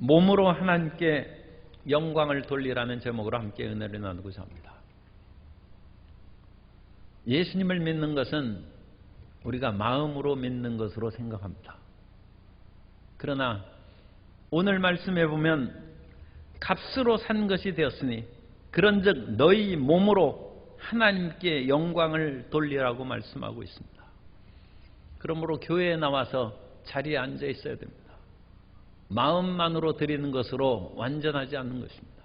몸으로 하나님께 영광을 돌리라는 제목으로 함께 은혜를 나누고자 합니다. 예수님을 믿는 것은 우리가 마음으로 믿는 것으로 생각합니다. 그러나 오늘 말씀해 보면 값으로 산 것이 되었으니 그런즉 너희 몸으로 하나님께 영광을 돌리라고 말씀하고 있습니다. 그러므로 교회에 나와서 자리에 앉아 있어야 됩니다. 마음만으로 드리는 것으로 완전하지 않는 것입니다.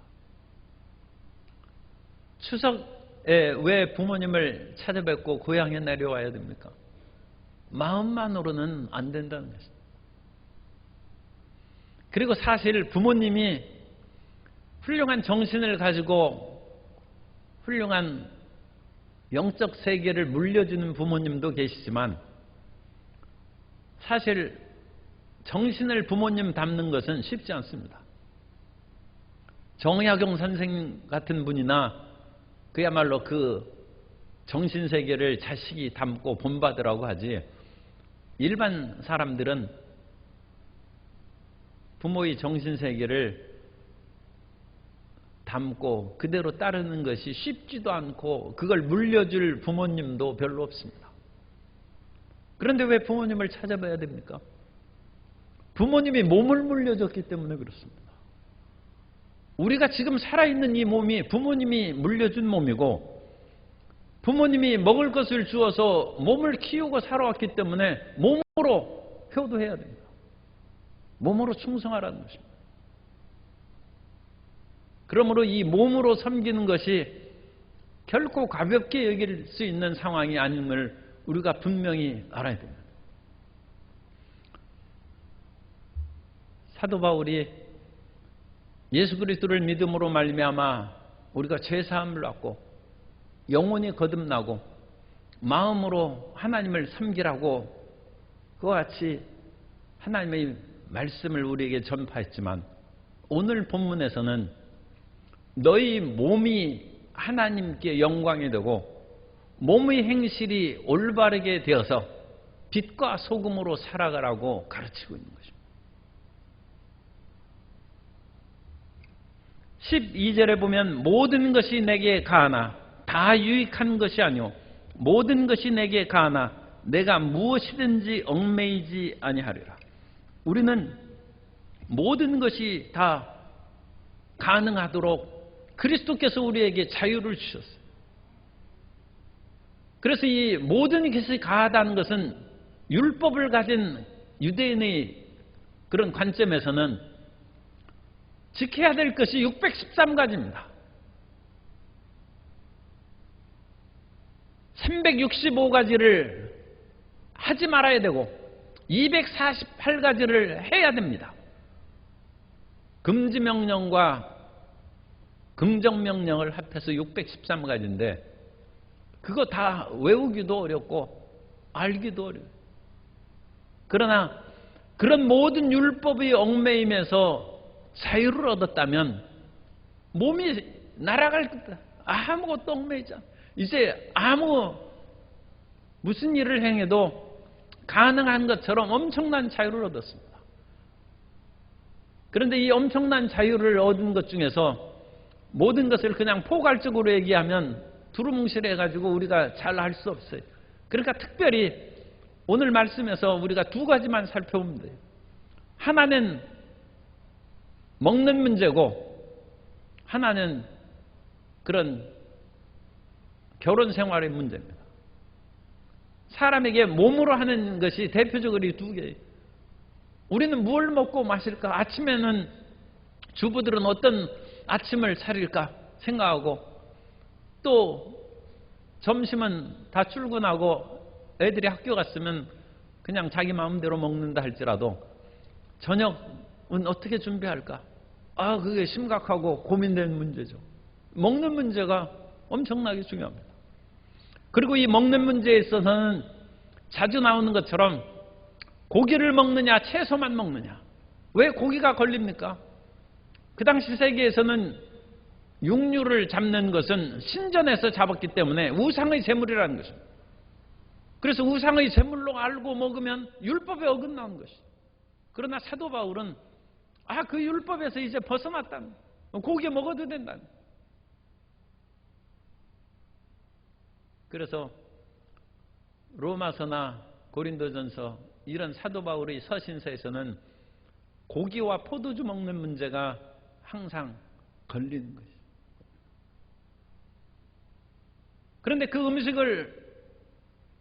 추석에 왜 부모님을 찾아뵙고 고향에 내려와야 됩니까? 마음만으로는 안 된다는 것입니다. 그리고 사실 부모님이 훌륭한 정신을 가지고 훌륭한 영적 세계를 물려주는 부모님도 계시지만 사실 정신을 부모님 닮는 것은 쉽지 않습니다. 정약용 선생님 같은 분이나 그야말로 그 정신세계를 자식이 닮고 본받으라고 하지, 일반 사람들은 부모의 정신세계를 닮고 그대로 따르는 것이 쉽지도 않고 그걸 물려줄 부모님도 별로 없습니다. 그런데 왜 부모님을 찾아봐야 됩니까? 부모님이 몸을 물려줬기 때문에 그렇습니다. 우리가 지금 살아있는 이 몸이 부모님이 물려준 몸이고 부모님이 먹을 것을 주어서 몸을 키우고 살아왔기 때문에 몸으로 효도해야 됩니다. 몸으로 충성하라는 것입니다. 그러므로 이 몸으로 섬기는 것이 결코 가볍게 여길 수 있는 상황이 아님을 우리가 분명히 알아야 됩니다. 사도 바울이 예수 그리스도를 믿음으로 말미암아 우리가 죄 사함을 받고 영혼이 거듭나고 마음으로 하나님을 섬기라고 그와 같이 하나님의 말씀을 우리에게 전파했지만, 오늘 본문에서는 너희 몸이 하나님께 영광이 되고 몸의 행실이 올바르게 되어서 빛과 소금으로 살아가라고 가르치고 있는 것입니다. 12절에 보면 모든 것이 내게 가하나 다 유익한 것이 아니오 모든 것이 내게 가하나 내가 무엇이든지 얽매이지 아니하리라. 우리는 모든 것이 다 가능하도록 그리스도께서 우리에게 자유를 주셨어요. 그래서 이 모든 것이 가하다는 것은 율법을 가진 유대인의 그런 관점에서는 지켜야 될 것이 613가지입니다. 365가지를 하지 말아야 되고 248가지를 해야 됩니다. 금지명령과 긍정명령을 합해서 613가지인데 그거 다 외우기도 어렵고 알기도 어려워요. 그러나 그런 모든 율법의 얽매임에서 자유를 얻었다면 몸이 날아갈 거다. 아무것도 얽매이지 않아. 이제 무슨 일을 행해도 가능한 것처럼 엄청난 자유를 얻었습니다. 그런데 이 엄청난 자유를 얻은 것 중에서 모든 것을 그냥 포괄적으로 얘기하면 두루뭉실해가지고 우리가 잘 할 수 없어요. 그러니까 특별히 오늘 말씀에서 우리가 두 가지만 살펴보면 돼요. 하나는 먹는 문제고 하나는 그런 결혼 생활의 문제입니다. 사람에게 몸으로 하는 것이 대표적으로 이 두 개예요. 우리는 뭘 먹고 마실까? 아침에는 주부들은 어떤 아침을 차릴까 생각하고 또 점심은 다 출근하고 애들이 학교 갔으면 그냥 자기 마음대로 먹는다 할지라도 저녁은 어떻게 준비할까? 그게 심각하고 고민되는 문제죠. 먹는 문제가 엄청나게 중요합니다. 그리고 이 먹는 문제에 있어서는 자주 나오는 것처럼 고기를 먹느냐 채소만 먹느냐. 왜 고기가 걸립니까? 그 당시 세계에서는 육류를 잡는 것은 신전에서 잡았기 때문에 우상의 제물이라는 것입니다. 그래서 우상의 제물로 알고 먹으면 율법에 어긋나는 것이죠. 그러나 사도 바울은 그 율법에서 이제 벗어났다. 고기 먹어도 된다. 그래서 로마서나 고린도전서 이런 사도 바울의 서신서에서는 고기와 포도주 먹는 문제가 항상 걸리는 것이죠. 그런데 그 음식을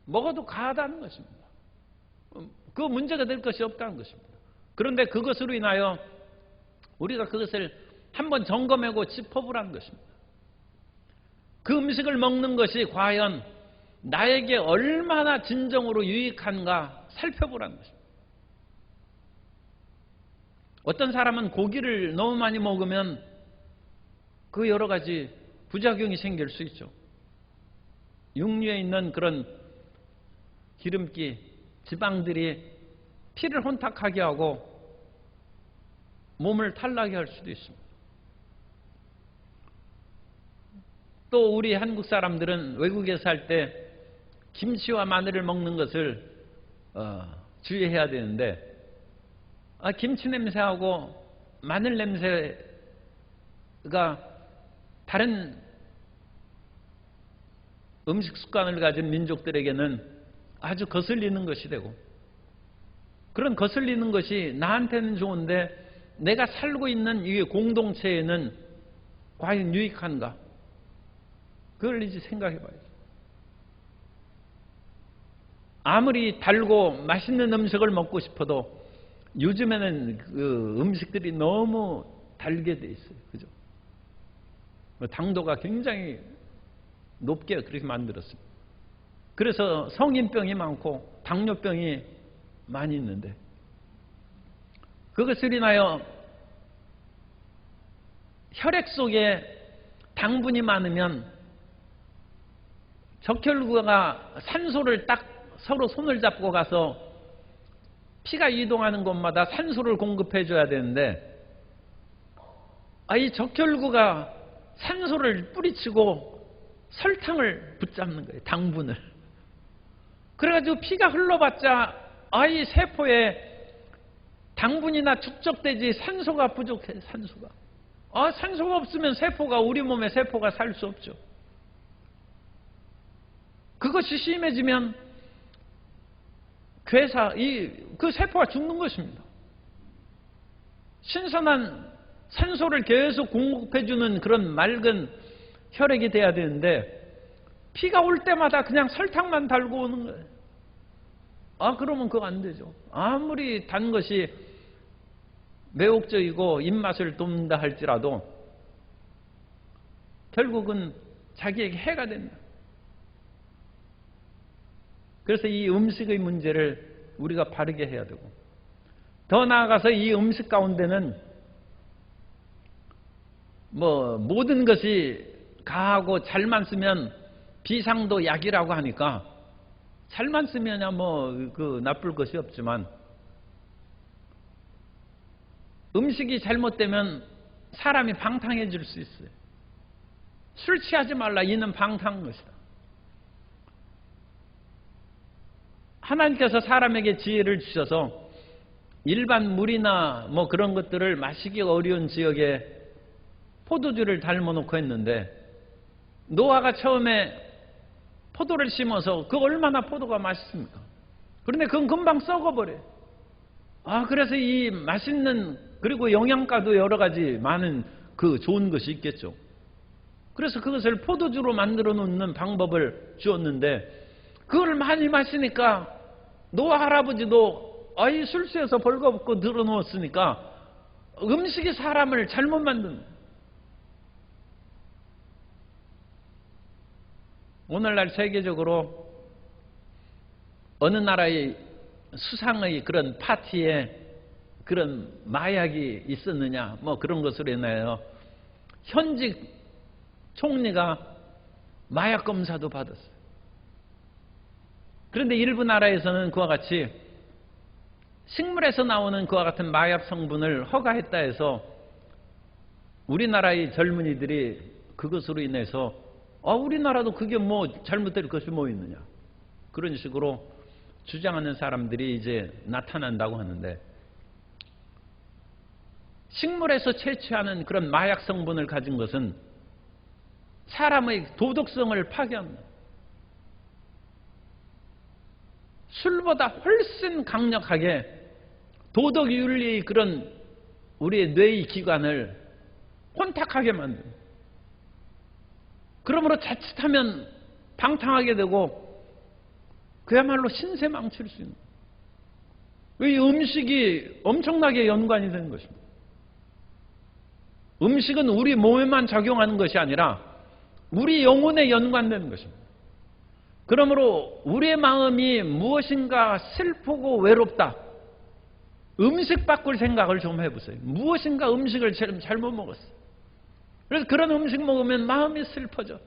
먹어도 가하다는 것입니다. 그 문제가 될 것이 없다는 것입니다. 그런데 그것으로 인하여 우리가 그것을 한번 점검하고 짚어보라는 것입니다. 그 음식을 먹는 것이 과연 나에게 얼마나 진정으로 유익한가 살펴보라는 것입니다. 어떤 사람은 고기를 너무 많이 먹으면 그 여러 가지 부작용이 생길 수 있죠. 육류에 있는 그런 기름기, 지방들이 피를 혼탁하게 하고 몸을 탈나게 할 수도 있습니다. 또 우리 한국 사람들은 외국에 살 때 김치와 마늘을 먹는 것을 주의해야 되는데 김치 냄새하고 마늘 냄새가 다른 음식 습관을 가진 민족들에게는 아주 거슬리는 것이 되고, 그런 거슬리는 것이 나한테는 좋은데 내가 살고 있는 이 공동체에는 과연 유익한가? 그걸 이제 생각해 봐야죠. 아무리 달고 맛있는 음식을 먹고 싶어도 요즘에는 그 음식들이 너무 달게 돼 있어요. 그죠? 당도가 굉장히 높게 그렇게 만들었습니다. 그래서 성인병이 많고 당뇨병이 많이 있는데, 그것을 인하여 혈액 속에 당분이 많으면 적혈구가 산소를 딱 서로 손을 잡고 가서 피가 이동하는 곳마다 산소를 공급해 줘야 되는데, 이 적혈구가 산소를 뿌리치고 설탕을 붙잡는 거예요. 당분을. 그래가지고 피가 흘러봤자 이 세포에 당분이나 축적되지 산소가 부족해. 산소가. 산소가 없으면 세포가, 우리 몸의 세포가 살 수 없죠. 그것이 심해지면 그 세포가 죽는 것입니다. 신선한 산소를 계속 공급해주는 그런 맑은 혈액이 돼야 되는데, 피가 올 때마다 그냥 설탕만 달고 오는 거예요. 그러면 그거 안 되죠. 아무리 단 것이 매혹적이고 입맛을 돋는다 할지라도 결국은 자기에게 해가 된다. 그래서 이 음식의 문제를 우리가 바르게 해야 되고, 더 나아가서 이 음식 가운데는 모든 것이 가하고 잘만 쓰면 비상도 약이라고 하니까 잘만 쓰면야 나쁠 것이 없지만, 음식이 잘못되면 사람이 방탕해질 수 있어요. 술 취하지 말라, 이는 방탕한 것이다. 하나님께서 사람에게 지혜를 주셔서 일반 물이나 그런 것들을 마시기 어려운 지역에 포도주를 달궈놓고 했는데, 노아가 처음에 포도를 심어서 그 얼마나 포도가 맛있습니까? 그런데 그건 금방 썩어버려요. 그래서 이 맛있는, 그리고 영양가도 여러 가지 많은 그 좋은 것이 있겠죠. 그래서 그것을 포도주로 만들어 놓는 방법을 주었는데, 그걸 많이 마시니까 노아 할아버지도 술수에서 벌거벗고 늘어놓았으니까 음식이 사람을 잘못 만드는. 오늘날 세계적으로 어느 나라의 수상의 그런 파티에 그런 마약이 있었느냐, 그런 것으로 인하여 현직 총리가 마약 검사도 받았어요. 그런데 일부 나라에서는 그와 같이 식물에서 나오는 그와 같은 마약 성분을 허가했다 해서 우리나라의 젊은이들이 그것으로 인해서 우리나라도 그게 잘못될 것이 있느냐, 그런 식으로 주장하는 사람들이 이제 나타난다고 하는데, 식물에서 채취하는 그런 마약 성분을 가진 것은 사람의 도덕성을 파괴합니다. 술보다 훨씬 강력하게 도덕 윤리의 그런 우리의 뇌의 기관을 혼탁하게 만듭니다. 그러므로 자칫하면 방탕하게 되고 그야말로 신세 망칠 수 있는, 이 음식이 엄청나게 연관이 되는 것입니다. 음식은 우리 몸에만 작용하는 것이 아니라 우리 영혼에 연관되는 것입니다. 그러므로 우리의 마음이 무엇인가 슬프고 외롭다, 음식 바꿀 생각을 좀 해보세요. 무엇인가 음식을 잘못 먹었어요. 그래서 그런 음식 먹으면 마음이 슬퍼져.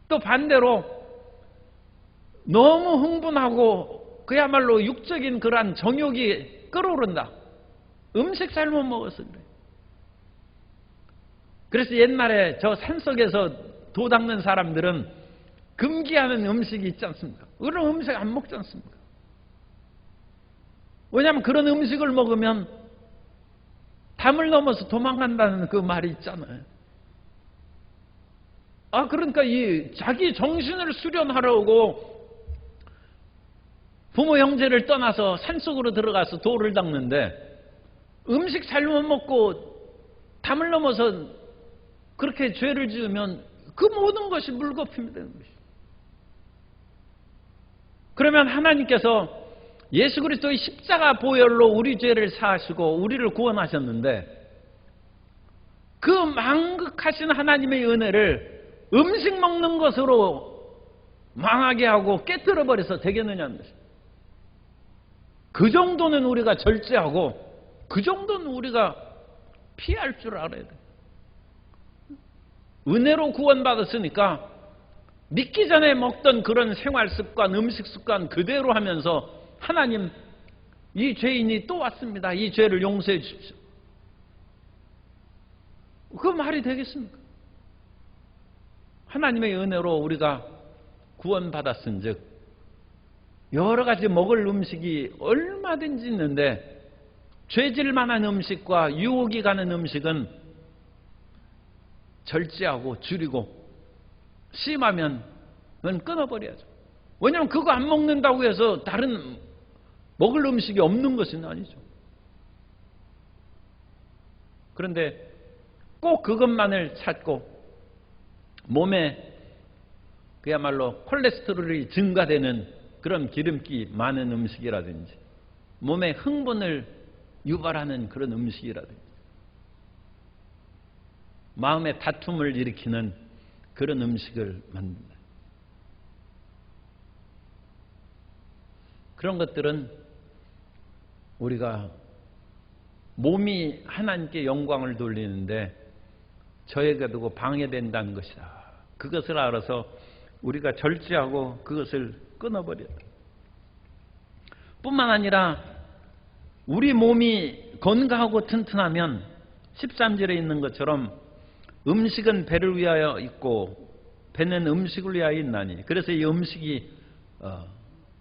또 반대로 너무 흥분하고 그야말로 육적인 그러한 정욕이 끓어오른다. 음식 잘못 먹어서 그래. 그래서 옛날에 저 산속에서 도 닦는 사람들은 금기하는 음식이 있지 않습니까? 그런 음식 안 먹지 않습니까? 왜냐하면 그런 음식을 먹으면 담을 넘어서 도망간다는 그 말이 있잖아요. 그러니까 이 자기 정신을 수련하려고 부모 형제를 떠나서 산속으로 들어가서 도를 닦는데 음식 잘못 먹고 담을 넘어서 그렇게 죄를 지으면 그 모든 것이 물거품이 되는 것이죠. 그러면 하나님께서 예수 그리스도의 십자가 보혈로 우리 죄를 사하시고 우리를 구원하셨는데 그 망극하신 하나님의 은혜를 음식 먹는 것으로 망하게 하고 깨뜨려 버려서 되겠느냐는 것입니다. 그 정도는 우리가 절제하고 그 정도는 우리가 피할 줄 알아야 돼요. 은혜로 구원받았으니까 믿기 전에 먹던 그런 생활 습관, 음식 습관 그대로 하면서 하나님, 이 죄인이 또 왔습니다. 이 죄를 용서해 주십시오. 그 말이 되겠습니까? 하나님의 은혜로 우리가 구원받았은 즉 여러 가지 먹을 음식이 얼마든지 있는데 죄질 만한 음식과 유혹이 가는 음식은 절제하고 줄이고 심하면 그건 끊어버려야죠. 왜냐하면 그거 안 먹는다고 해서 다른 먹을 음식이 없는 것은 아니죠. 그런데 꼭 그것만을 찾고 몸에 그야말로 콜레스테롤이 증가되는 그런 기름기 많은 음식이라든지 몸에 흥분을 유발하는 그런 음식이라든지 마음의 다툼을 일으키는 그런 음식을 만든다. 그런 것들은 우리가 몸이 하나님께 영광을 돌리는데 저에게 두고 방해된다는 것이다. 그것을 알아서 우리가 절제하고 그것을 끊어버려야 돼. 뿐만 아니라 우리 몸이 건강하고 튼튼하면 13절에 있는 것처럼 음식은 배를 위하여 있고 배는 음식을 위하여 있나니, 그래서 이 음식이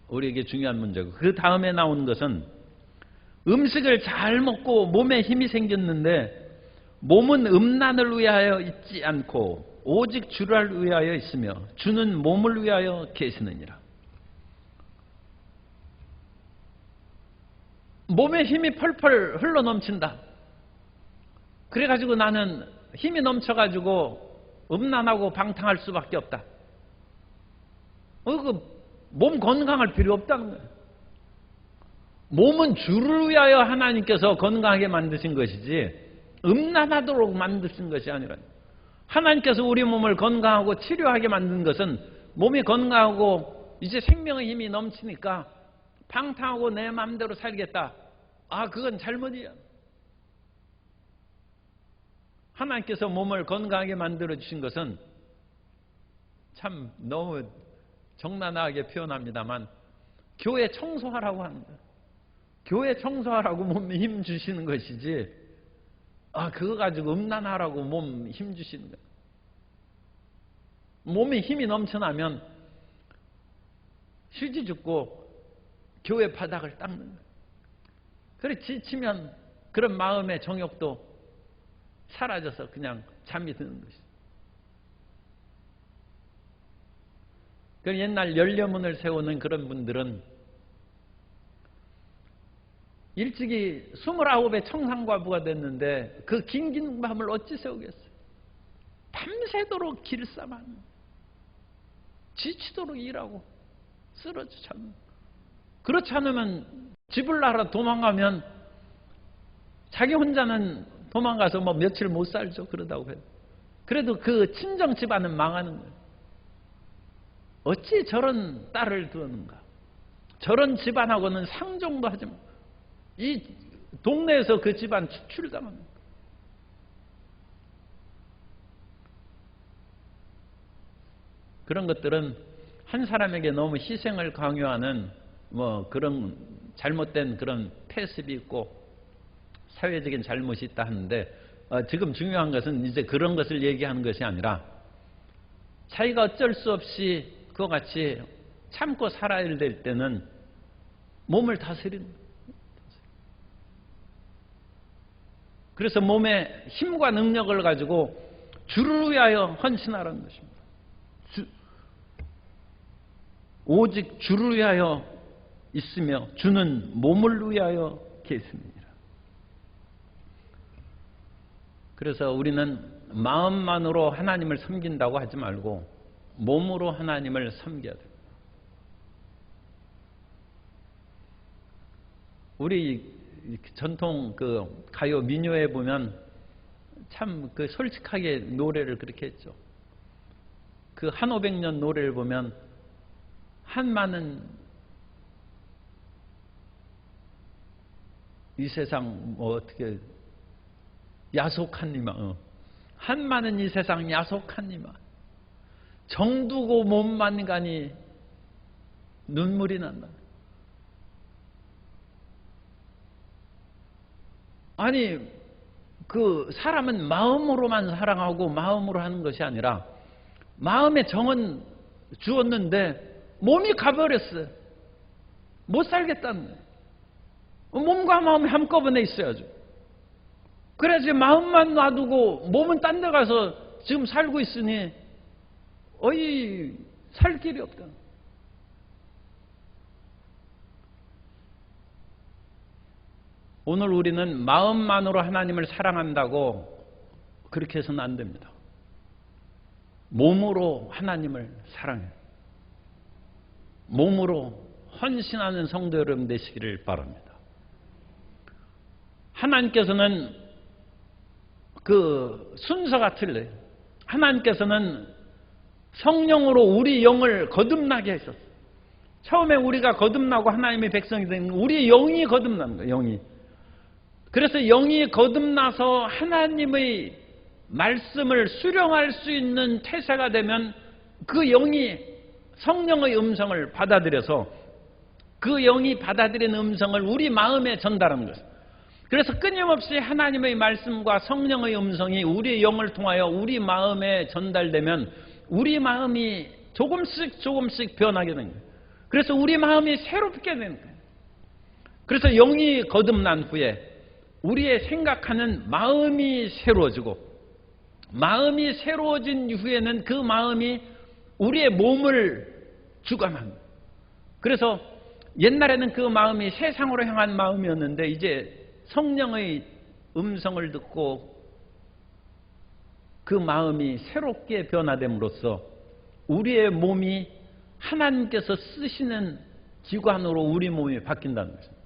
우리에게 중요한 문제고, 그 다음에 나오는 것은 음식을 잘 먹고 몸에 힘이 생겼는데 몸은 음란을 위하여 있지 않고 오직 주를 위하여 있으며 주는 몸을 위하여 계시느니라. 몸에 힘이 펄펄 흘러넘친다. 그래가지고 나는 힘이 넘쳐가지고 음란하고 방탕할 수밖에 없다. 몸 건강할 필요 없다는 거예요. 몸은 주를 위하여 하나님께서 건강하게 만드신 것이지 음란하도록 만드신 것이 아니라, 하나님께서 우리 몸을 건강하고 치료하게 만든 것은 몸이 건강하고 이제 생명의 힘이 넘치니까 방탕하고 내 마음대로 살겠다. 그건 잘못이야. 하나님께서 몸을 건강하게 만들어 주신 것은 참 너무 정난하게 표현합니다만 교회 청소하라고 하는 거예요. 교회 청소하라고 몸에 힘 주시는 것이지 그거 가지고 음란하라고 몸 힘 주시는 거예요. 몸에 힘이 넘쳐나면 휴지 줍고 교회 바닥을 닦는 거예요. 그래 지치면 그런 마음의 정욕도 사라져서 그냥 잠이 드는 것이죠. 그 옛날 열려문을 세우는 그런 분들은 일찍이 29의 청산과부가 됐는데 그 긴긴 밤을 어찌 세우겠어요? 밤새도록 길쌈하는, 지치도록 일하고 쓰러져 자는. 그렇지 않으면 집을 나라 도망가면 자기 혼자는 도망가서 뭐 며칠 못 살죠. 그러다고 해도. 그래도 그 친정 집안은 망하는 거예요. 어찌 저런 딸을 두었는가? 저런 집안하고는 상종도 하지 마. 이 동네에서 그 집안 추출당합니다. 그런 것들은 한 사람에게 너무 희생을 강요하는 뭐 그런 잘못된 그런 패습이 있고 사회적인 잘못이 있다 하는데 지금 중요한 것은 이제 그런 것을 얘기하는 것이 아니라 자기가 어쩔 수 없이 그와 같이 참고 살아야 될 때는 몸을 다스리는 거예요. 그래서 몸의 힘과 능력을 가지고 주를 위하여 헌신하라는 것입니다. 오직 주를 위하여 있으며 주는 몸을 위하여 계십니다. 그래서 우리는 마음만으로 하나님을 섬긴다고 하지 말고 몸으로 하나님을 섬겨야 됩니다. 우리 전통 그 가요 민요에 보면 참 그 솔직하게 노래를 그렇게 했죠. 그 한 500년 노래를 보면 한마는 이 세상 뭐 어떻게 야속하니마, 한마는 이 세상 야속하니마, 정두고 몸만 가니 눈물이 난다. 아니 그 사람은 마음으로만 사랑하고 마음으로 하는 것이 아니라 마음의 정은 주었는데 몸이 가버렸어요. 못 살겠다는 거예요. 몸과 마음이 한꺼번에 있어야죠. 그래야지 마음만 놔두고 몸은 딴 데 가서 지금 살고 있으니 어이 살 길이 없다. 오늘 우리는 마음만으로 하나님을 사랑한다고 그렇게 해서는 안 됩니다. 몸으로 하나님을 사랑해요. 몸으로 헌신하는 성도 여러분 되시기를 바랍니다. 하나님께서는 그 순서가 틀려요. 하나님께서는 성령으로 우리 영을 거듭나게 하셨어요. 처음에 우리가 거듭나고 하나님의 백성이 된 우리 영이 거듭나는 거예요. 영이. 그래서 영이 거듭나서 하나님의 말씀을 수령할 수 있는 태세가 되면 그 영이 성령의 음성을 받아들여서 그 영이 받아들인 음성을 우리 마음에 전달하는 것입니다. 그래서 끊임없이 하나님의 말씀과 성령의 음성이 우리의 영을 통하여 우리 마음에 전달되면 우리 마음이 조금씩 변하게 되는 거예요. 그래서 우리 마음이 새롭게 되는 거예요. 그래서 영이 거듭난 후에 우리의 생각하는 마음이 새로워지고 마음이 새로워진 이후에는 그 마음이 우리의 몸을 주관합니다. 그래서 옛날에는 그 마음이 세상으로 향한 마음이었는데 이제 성령의 음성을 듣고 그 마음이 새롭게 변화됨으로써 우리의 몸이 하나님께서 쓰시는 기관으로 우리 몸이 바뀐다는 것입니다.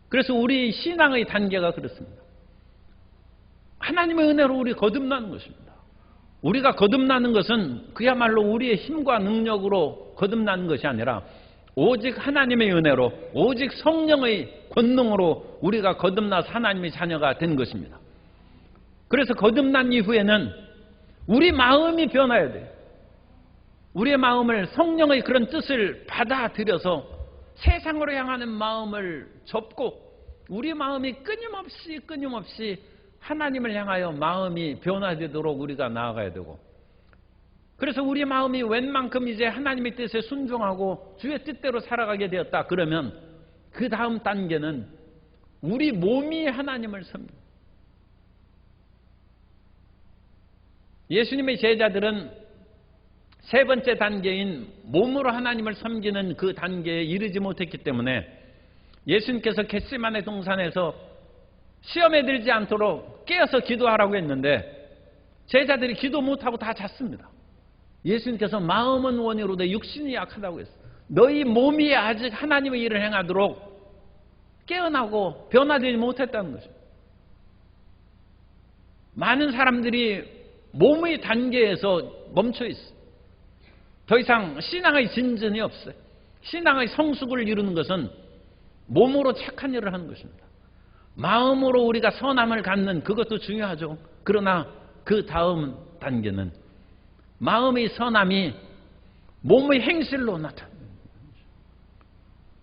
그래서 우리 신앙의 단계가 그렇습니다. 하나님의 은혜로 우리 거듭나는 것입니다. 우리가 거듭나는 것은 그야말로 우리의 힘과 능력으로 거듭나는 것이 아니라 오직 하나님의 은혜로 오직 성령의 권능으로 우리가 거듭나서 하나님의 자녀가 된 것입니다. 그래서 거듭난 이후에는 우리 마음이 변해야 돼요. 우리의 마음을 성령의 그런 뜻을 받아들여서 세상으로 향하는 마음을 접고 우리 마음이 끊임없이 하나님을 향하여 마음이 변화되도록 우리가 나아가야 되고 그래서 우리 마음이 웬만큼 이제 하나님의 뜻에 순종하고 주의 뜻대로 살아가게 되었다. 그러면 그 다음 단계는 우리 몸이 하나님을 섬깁니다. 예수님의 제자들은 세 번째 단계인 몸으로 하나님을 섬기는 그 단계에 이르지 못했기 때문에 예수님께서 겟세마네 동산에서 시험에 들지 않도록 깨어서 기도하라고 했는데 제자들이 기도 못하고 다 잤습니다. 예수님께서 마음은 원이로되 육신이 약하다고 했어요. 너희 몸이 아직 하나님의 일을 행하도록 깨어나고 변화되지 못했다는 거죠. 많은 사람들이 몸의 단계에서 멈춰 있어요. 더 이상 신앙의 진전이 없어요. 신앙의 성숙을 이루는 것은 몸으로 착한 일을 하는 것입니다. 마음으로 우리가 선함을 갖는 그것도 중요하죠. 그러나 그 다음 단계는 마음의 선함이 몸의 행실로 나타납니다.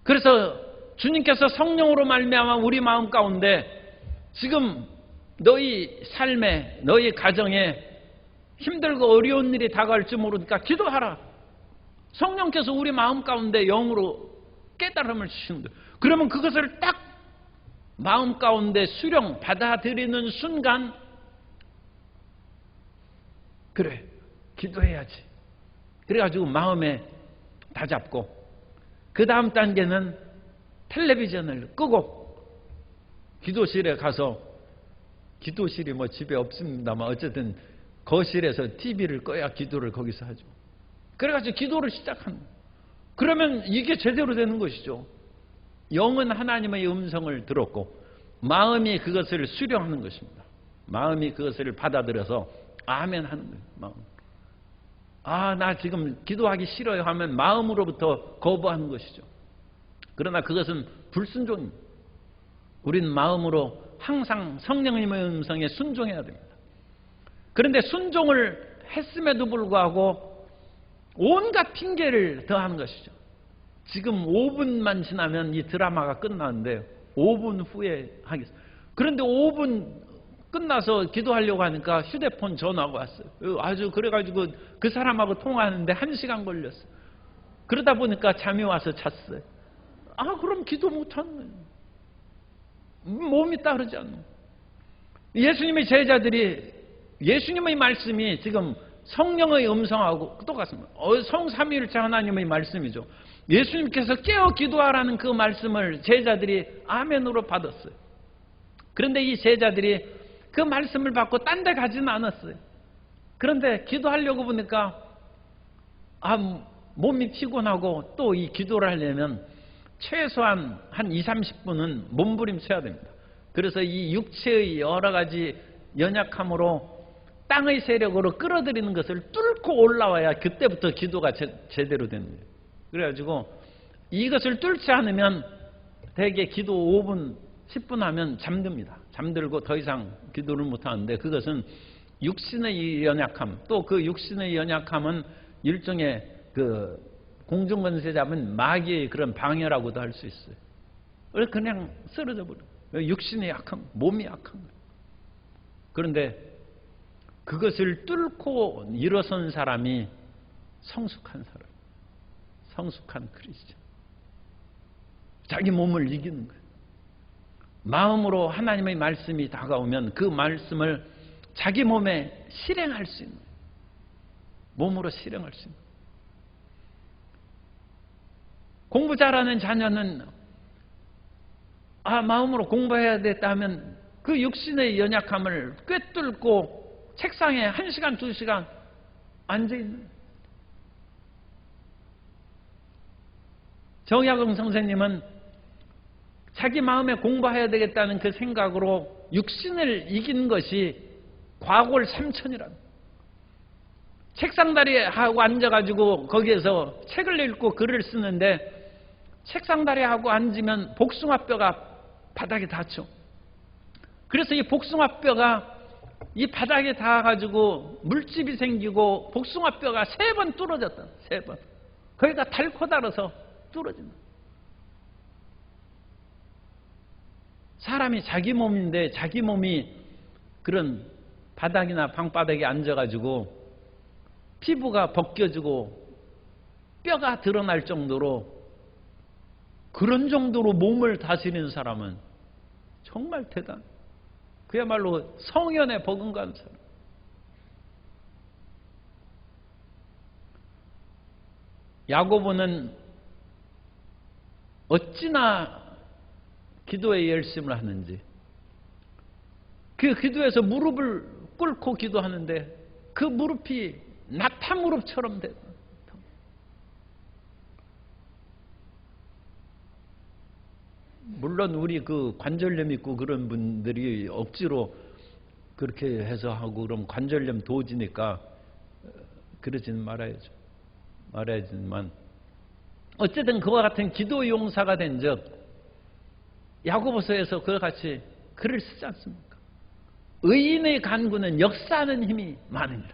그래서 주님께서 성령으로 말미암아 우리 마음 가운데 지금 너희 삶에 너희 가정에 힘들고 어려운 일이 다가올지 모르니까 기도하라. 성령께서 우리 마음 가운데 영으로 깨달음을 주시는 거예요. 그러면 그것을 딱 마음 가운데 수령 받아들이는 순간 그래 기도해야지. 그래가지고 마음에 다잡고 그 다음 단계는 텔레비전을 끄고 기도실에 가서 기도실이 뭐 집에 없습니다만 어쨌든 거실에서 TV를 꺼야 기도를 거기서 하죠. 그래가지고 기도를 시작하는 거예요. 그러면 이게 제대로 되는 것이죠. 영은 하나님의 음성을 들었고 마음이 그것을 수령하는 것입니다. 마음이 그것을 받아들여서 아멘 하는 거예요. 마음. 아, 나 지금 기도하기 싫어요 하면 마음으로부터 거부하는 것이죠. 그러나 그것은 불순종입니다. 우린 마음으로 항상 성령님의 음성에 순종해야 됩니다. 그런데 순종을 했음에도 불구하고 온갖 핑계를 더하는 것이죠. 지금 5분만 지나면 이 드라마가 끝나는데 5분 후에 하겠습니다. 그런데 5분 끝나서 기도하려고 하니까 휴대폰 전화가 왔어요. 아주 그래가지고 그 사람하고 통화하는데 1시간 걸렸어요. 그러다 보니까 잠이 와서 잤어요. 아, 그럼 기도 못하는 거예요. 몸이 따르지 않는. 예수님의 제자들이 예수님의 말씀이 지금 성령의 음성하고 똑같습니다. 성삼위일체 하나님의 말씀이죠. 예수님께서 깨어 기도하라는 그 말씀을 제자들이 아멘으로 받았어요. 그런데 이 제자들이 그 말씀을 받고 딴 데 가지는 않았어요. 그런데 기도하려고 보니까 몸이 피곤하고 또 이 기도를 하려면 최소한 한 20-30분은 몸부림쳐야 됩니다. 그래서 이 육체의 여러 가지 연약함으로 땅의 세력으로 끌어들이는 것을 뚫고 올라와야 그때부터 기도가 제대로 되는 거예요. 그래가지고 이것을 뚫지 않으면 대개 기도 5분, 10분 하면 잠듭니다. 잠들고 더 이상 기도를 못하는데 그것은 육신의 연약함, 또 그 육신의 연약함은 일종의 그 공중권세 잡은 마귀의 그런 방해라고도 할 수 있어요. 그래서 그냥 쓰러져 버려요. 육신이 약한, 몸이 약한 거예요. 그런데 그것을 뚫고 일어선 사람이 성숙한 사람, 성숙한 크리스천. 자기 몸을 이기는 거예요. 마음으로 하나님의 말씀이 다가오면 그 말씀을 자기 몸에 실행할 수 있는 거예요. 몸으로 실행할 수 있는 거예요. 공부 잘하는 자녀는 마음으로 공부해야 됐다 하면 그 육신의 연약함을 꿰뚫고 책상에 1시간, 2시간 앉아있는. 정약용 선생님은 자기 마음에 공부해야 되겠다는 그 생각으로 육신을 이긴 것이 과골 3천이라는. 책상다리하고 앉아가지고 거기에서 책을 읽고 글을 쓰는데 책상다리하고 앉으면 복숭아뼈가 바닥에 닿죠. 그래서 이 복숭아뼈가 이 바닥에 닿아가지고 물집이 생기고 복숭아뼈가 3번 뚫어졌다. 3번. 거기가 닳고 닳아서 뚫어진다. 사람이 자기 몸인데 자기 몸이 그런 바닥이나 방바닥에 앉아가지고 피부가 벗겨지고 뼈가 드러날 정도로 그런 정도로 몸을 다스리는 사람은 정말 대단. 그야말로 성현에 버금가는 사람. 야고보는 어찌나 기도에 열심을 하는지, 그 기도에서 무릎을 꿇고 기도하는데 그 무릎이 나타 무릎처럼 돼. 물론 우리 그 관절염 있고 그런 분들이 억지로 그렇게 해서 하고 그럼 관절염 도지니까 그러지는 말아야지만 어쨌든 그와 같은 기도 용사가 된 적 야고보서에서 그와 같이 글을 쓰지 않습니까? 의인의 간구는 역사하는 힘이 많으니라.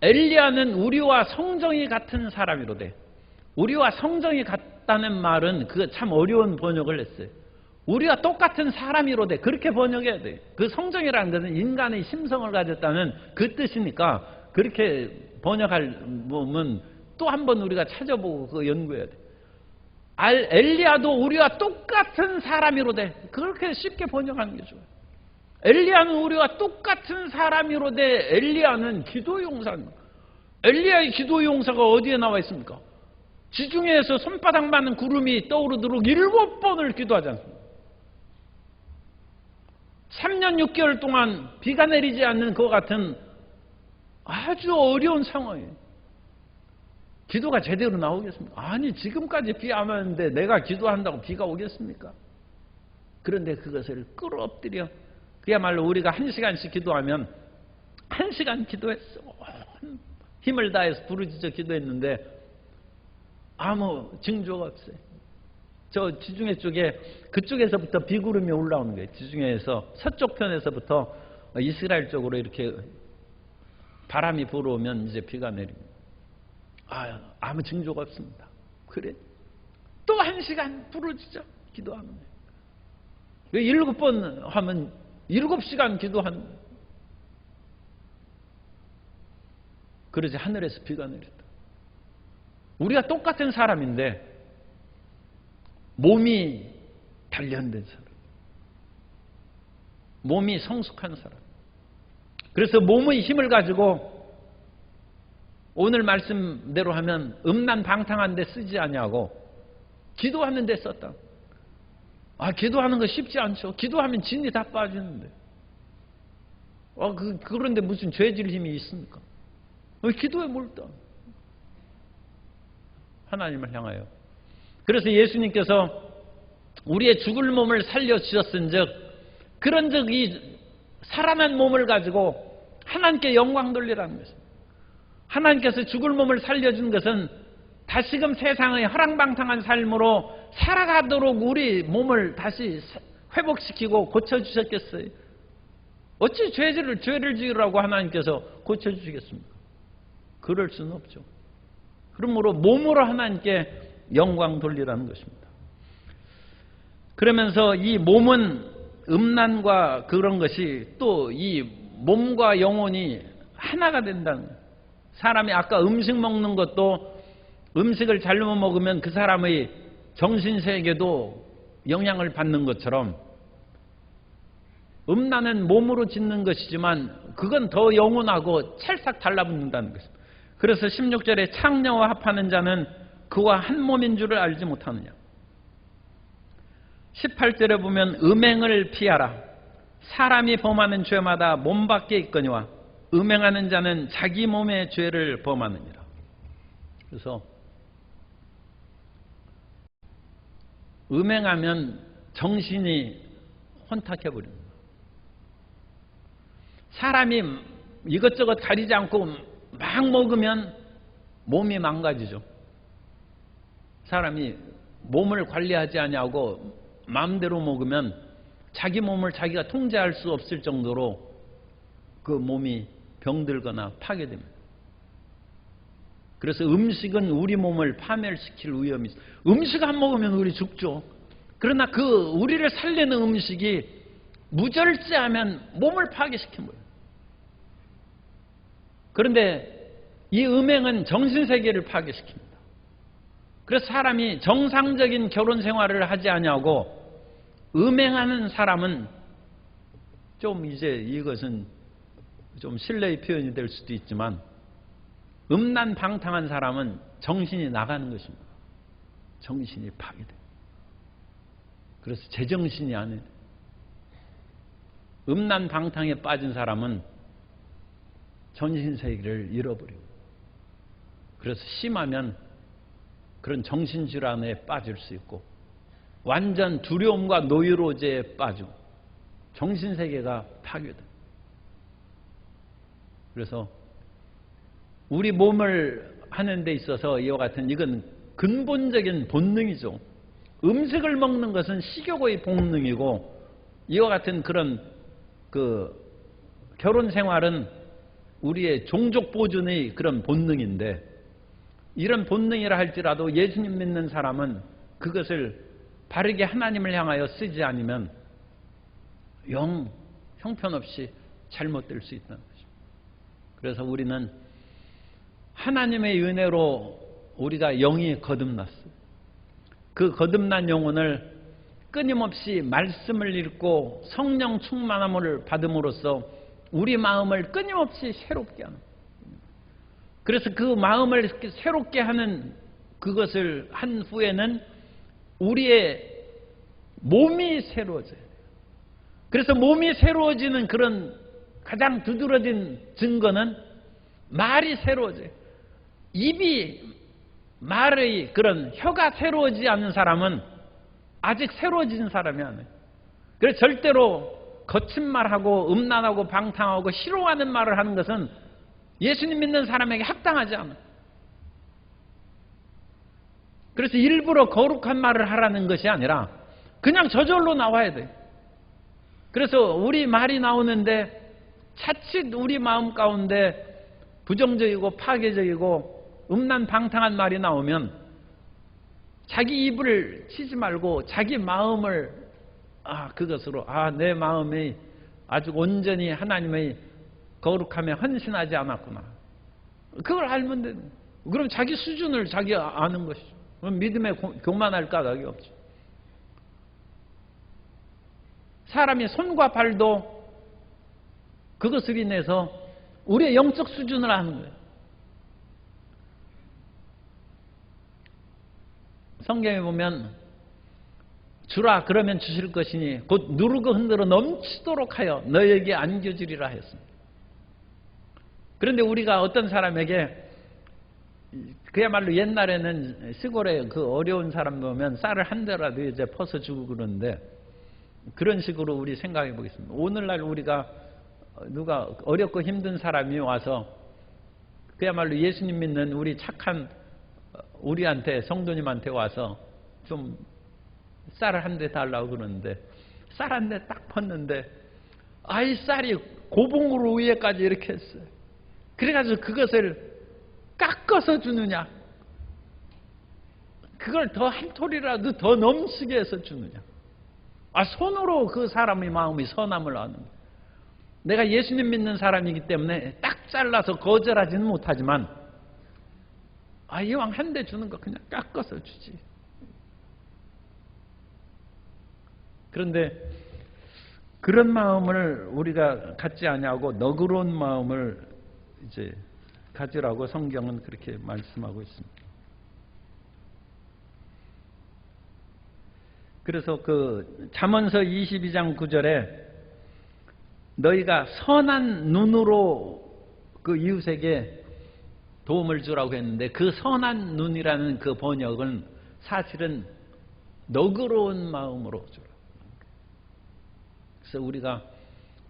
엘리야는 우리와 성정이 같은 사람이로되, 우리와 성정이 같다는 말은 그거 참 어려운 번역을 했어요. 우리와 똑같은 사람이로되, 그렇게 번역해야 돼요. 그 성정이라는 것은 인간의 심성을 가졌다는 그 뜻이니까 그렇게 번역할 보면 또 한 번 우리가 찾아보고 그거 연구해야 돼요. 엘리야도 우리와 똑같은 사람이로되, 그렇게 쉽게 번역하는 게 좋아요. 엘리야는 우리와 똑같은 사람이로되, 엘리야는 기도용사입니다. 엘리야의 기도용사가 어디에 나와 있습니까? 지중해에서 손바닥만한 구름이 떠오르도록 7번을 기도하지 않습니까? 3년 6개월 동안 비가 내리지 않는 그와 같은 아주 어려운 상황이에요. 기도가 제대로 나오겠습니까? 아니, 지금까지 비 안 왔는데 내가 기도한다고 비가 오겠습니까? 그런데 그것을 끌어엎드려, 그야말로 우리가 1시간씩 기도하면 1시간 기도했어, 힘을 다해서 부르짖어 기도했는데 아무 징조가 없어요. 저 지중해 쪽에, 그쪽에서부터 비구름이 올라오는 거예요. 지중해에서 서쪽 편에서부터 이스라엘 쪽으로 이렇게 바람이 불어오면 이제 비가 내립니다. 아무 징조가 없습니다. 그래, 또 1시간 부르짖어 기도하는 거예요. 7번 하면 7시간 기도하는 거예요. 그러지 하늘에서 비가 내렸다. 우리가 똑같은 사람인데 몸이 단련된 사람, 몸이 성숙한 사람. 그래서 몸의 힘을 가지고 오늘 말씀대로 하면 음란방탕한 데 쓰지 아니하고 기도하는 데 썼다. 기도하는 거 쉽지 않죠. 기도하면 진이 다 빠지는데. 그런데 무슨 죄질 힘이 있습니까? 기도에 몰다. 하나님을 향하여. 그래서 예수님께서 우리의 죽을 몸을 살려주셨은즉, 그런즉 이 살아난 몸을 가지고 하나님께 영광 돌리라는 것입니다. 하나님께서 죽을 몸을 살려준 것은 다시금 세상의 허랑방탕한 삶으로 살아가도록 우리 몸을 다시 회복시키고 고쳐주셨겠어요? 어찌 죄를 지으라고 하나님께서 고쳐주시겠습니까? 그럴 수는 없죠. 그러므로 몸으로 하나님께 영광 돌리라는 것입니다. 그러면서 이 몸은 음란과 그런 것이 또 이 몸과 영혼이 하나가 된다는 거예요. 사람이 아까 음식 먹는 것도 음식을 잘못 먹으면 그 사람의 정신세계도 영향을 받는 것처럼 음란은 몸으로 짓는 것이지만 그건 더 영혼하고 찰싹 달라붙는다는 것입니다. 그래서 16절에 창녀와 합하는 자는 그와 한 몸인 줄을 알지 못하느냐. 18절에 보면 음행을 피하라. 사람이 범하는 죄마다 몸 밖에 있거니와 음행하는 자는 자기 몸의 죄를 범하느니라. 그래서 음행하면 정신이 혼탁해버립니다. 사람이 이것저것 가리지 않고 막 먹으면 몸이 망가지죠. 사람이 몸을 관리하지 아니하고 마음대로 먹으면 자기 몸을 자기가 통제할 수 없을 정도로 그 몸이 병들거나 파괴됩니다. 그래서 음식은 우리 몸을 파멸시킬 위험이 있어요. 음식 안 먹으면 우리 죽죠. 그러나 그 우리를 살리는 음식이 무절제하면 몸을 파괴시킨 거예요. 그런데 이 음행은 정신세계를 파괴시킵니다. 그래서 사람이 정상적인 결혼 생활을 하지 아니하고 음행하는 사람은 좀 이제 이것은 좀 신뢰의 표현이 될 수도 있지만 음란방탕한 사람은 정신이 나가는 것입니다. 정신이 파괴돼요. 그래서 제정신이 아니에요. 음란방탕에 빠진 사람은 정신세계를 잃어버리고 그래서 심하면 그런 정신질환에 빠질 수 있고 완전 두려움과 노이로제에 빠지고 정신세계가 파괴돼요. 그래서 우리 몸을 하는 데 있어서 이와 같은 이건 근본적인 본능이죠. 음식을 먹는 것은 식욕의 본능이고 이와 같은 그런 결혼 생활은 우리의 종족 보존의 그런 본능인데 이런 본능이라 할지라도 예수님 믿는 사람은 그것을 바르게 하나님을 향하여 쓰지 않으면 영 형편없이 잘못될 수 있다는 것입니다. 그래서 우리는 하나님의 은혜로 우리가 영이 거듭났어요. 그 거듭난 영혼을 끊임없이 말씀을 읽고 성령 충만함을 받음으로써 우리 마음을 끊임없이 새롭게 하는, 그래서 그 마음을 새롭게 하는 그것을 한 후에는 우리의 몸이 새로워져요. 그래서 몸이 새로워지는 그런 가장 두드러진 증거는 말이 새로워져요. 입이 말의 그런 혀가 새로워지지 않는 사람은 아직 새로워진 사람이 아니에요. 그래서 절대로 거친 말하고 음란하고 방탕하고 싫어하는 말을 하는 것은 예수님 믿는 사람에게 합당하지 않아요. 그래서 일부러 거룩한 말을 하라는 것이 아니라 그냥 저절로 나와야 돼요. 그래서 우리 말이 나오는데 차칫 우리 마음 가운데 부정적이고 파괴적이고 음란방탕한 말이 나오면 자기 입을 치지 말고 자기 마음을 그것으로 내 마음이 아주 온전히 하나님의 거룩함에 헌신하지 않았구나. 그걸 알면 돼. 그럼 자기 수준을 자기 아는 것이죠. 그럼 믿음에 교만할 까닭이 없죠. 사람이 손과 발도 그것을 인해서 우리의 영적 수준을 아는 거예요. 성경에 보면 주라 그러면 주실 것이니 곧 누르고 흔들어 넘치도록 하여 너에게 안겨주리라 했습니다. 그런데 우리가 어떤 사람에게 그야말로 옛날에는 시골에 그 어려운 사람 보면 쌀을 한 대라도 이제 퍼서 주고 그러는데 그런 식으로 우리 생각해 보겠습니다. 오늘날 우리가 누가 어렵고 힘든 사람이 와서 그야말로 예수님 믿는 우리 착한 우리한테 성도님한테 와서 좀 쌀을 한 대 달라고 그러는데 쌀 한 대 딱 펐는데 이 쌀이 고봉으로 위에까지 이렇게 했어요. 그래가지고 그것을 깎아서 주느냐, 그걸 더 한 톨이라도 더 넘치게 해서 주느냐. 손으로 그 사람의 마음이 선함을 아는 거예요. 내가 예수님 믿는 사람이기 때문에 딱 잘라서 거절하지는 못하지만 이왕 한 대 주는 거 그냥 깎아서 주지. 그런데 그런 마음을 우리가 갖지 아니하고 너그러운 마음을 이제 가지라고 성경은 그렇게 말씀하고 있습니다. 그래서 그 잠언서 22장 9절에 너희가 선한 눈으로 그 이웃에게 도움을 주라고 했는데 그 선한 눈이라는 그 번역은 사실은 너그러운 마음으로 주라. 그래서 우리가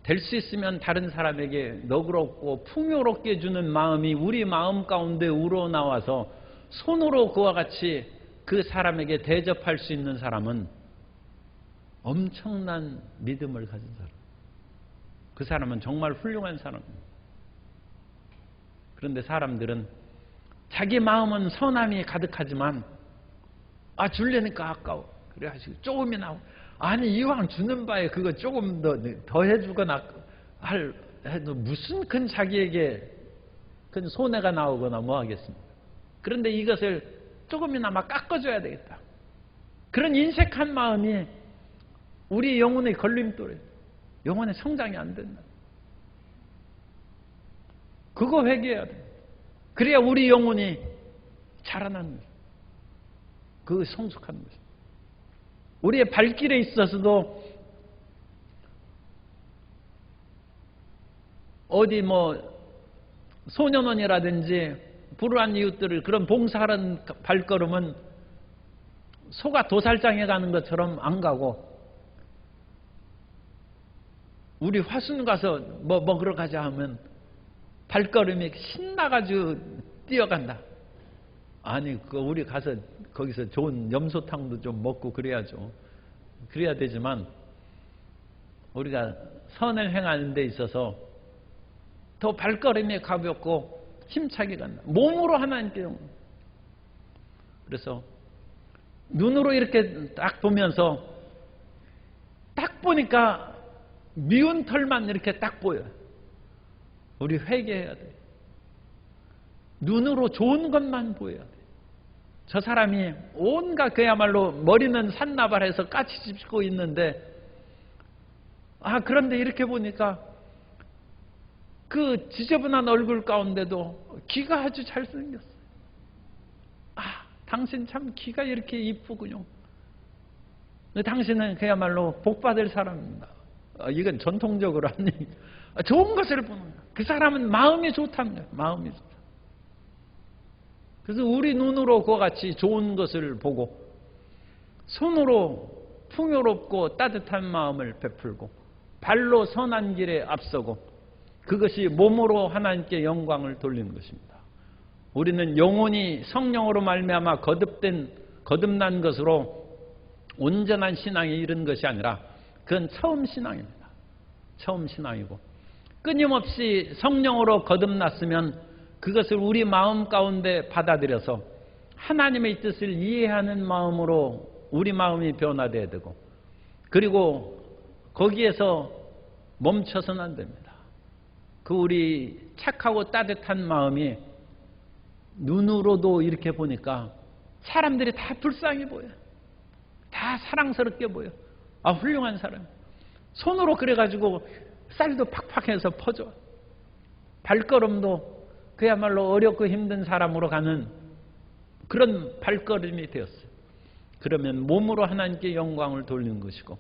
될 수 있으면 다른 사람에게 너그럽고 풍요롭게 주는 마음이 우리 마음 가운데 우러나와서 손으로 그와 같이 그 사람에게 대접할 수 있는 사람은 엄청난 믿음을 가진 사람. 그 사람은 정말 훌륭한 사람입니다. 그런데 사람들은 자기 마음은 선함이 가득하지만 주려니까 아까워. 그래가지고 조금이 나오고 이왕 주는 바에 그거 조금 더 해주거나 해도 무슨 큰 자기에게 큰 손해가 나오거나 뭐 하겠습니까? 그런데 이것을 조금이나마 깎아줘야 되겠다. 그런 인색한 마음이 우리 영혼의 걸림돌이에요. 영혼의 성장이 안 된다. 그거 회개해야 돼. 그래야 우리 영혼이 자라나는 거예요. 그거 성숙한 거죠. 우리의 발길에 있어서도 어디 소년원이라든지 불우한 이웃들을 그런 봉사하는 발걸음은 소가 도살장에 가는 것처럼 안 가고, 우리 화순 가서 먹으러 가자 하면 발걸음이 신나가지고 뛰어간다. 아니, 우리 가서 거기서 좋은 염소탕도 좀 먹고 그래야죠. 그래야 되지만 우리가 선을 행하는 데 있어서 더 발걸음이 가볍고 힘차게 간다. 몸으로 하나님께 용. 그래서 눈으로 이렇게 딱 보면서 딱 보니까 미운 털만 이렇게 딱 보여요. 우리 회개해야 돼. 눈으로 좋은 것만 보여야 돼. 저 사람이 온갖 그야말로 머리는 산나발해서 까치 짚고 있는데, 그런데 이렇게 보니까 그 지저분한 얼굴 가운데도 귀가 아주 잘생겼어요. 당신 참 귀가 이렇게 이쁘군요. 당신은 그야말로 복받을 사람입니다. 이건 전통적으로 하는 얘기. 좋은 것을 보는 거야. 그 사람은 마음이 좋다는 거예요. 마음이 좋다. 그래서 우리 눈으로 그와 같이 좋은 것을 보고, 손으로 풍요롭고 따뜻한 마음을 베풀고, 발로 선한 길에 앞서고, 그것이 몸으로 하나님께 영광을 돌리는 것입니다. 우리는 영혼이 성령으로 말미암아 거듭난 것으로 온전한 신앙에 이른 것이 아니라 그건 처음 신앙입니다. 처음 신앙이고, 끊임없이 성령으로 거듭났으면 그것을 우리 마음 가운데 받아들여서 하나님의 뜻을 이해하는 마음으로 우리 마음이 변화돼야 되고, 그리고 거기에서 멈춰서는 안 됩니다. 그 우리 착하고 따뜻한 마음이 눈으로도 이렇게 보니까 사람들이 다 불쌍해 보여요. 다 사랑스럽게 보여. 훌륭한 사람. 손으로 그래가지고 쌀도 팍팍해서 퍼줘. 발걸음도 그야말로 어렵고 힘든 사람으로 가는 그런 발걸음이 되었어요. 그러면 몸으로 하나님께 영광을 돌리는 것이고,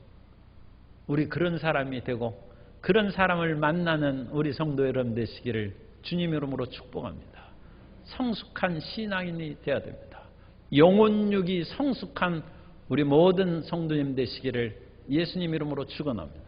우리 그런 사람이 되고 그런 사람을 만나는 우리 성도 여러분 되시기를 주님 이름으로 축복합니다. 성숙한 신앙인이 되어야 됩니다. 영혼육이 성숙한 우리 모든 성도님 되시기를 예수님 이름으로 축원합니다.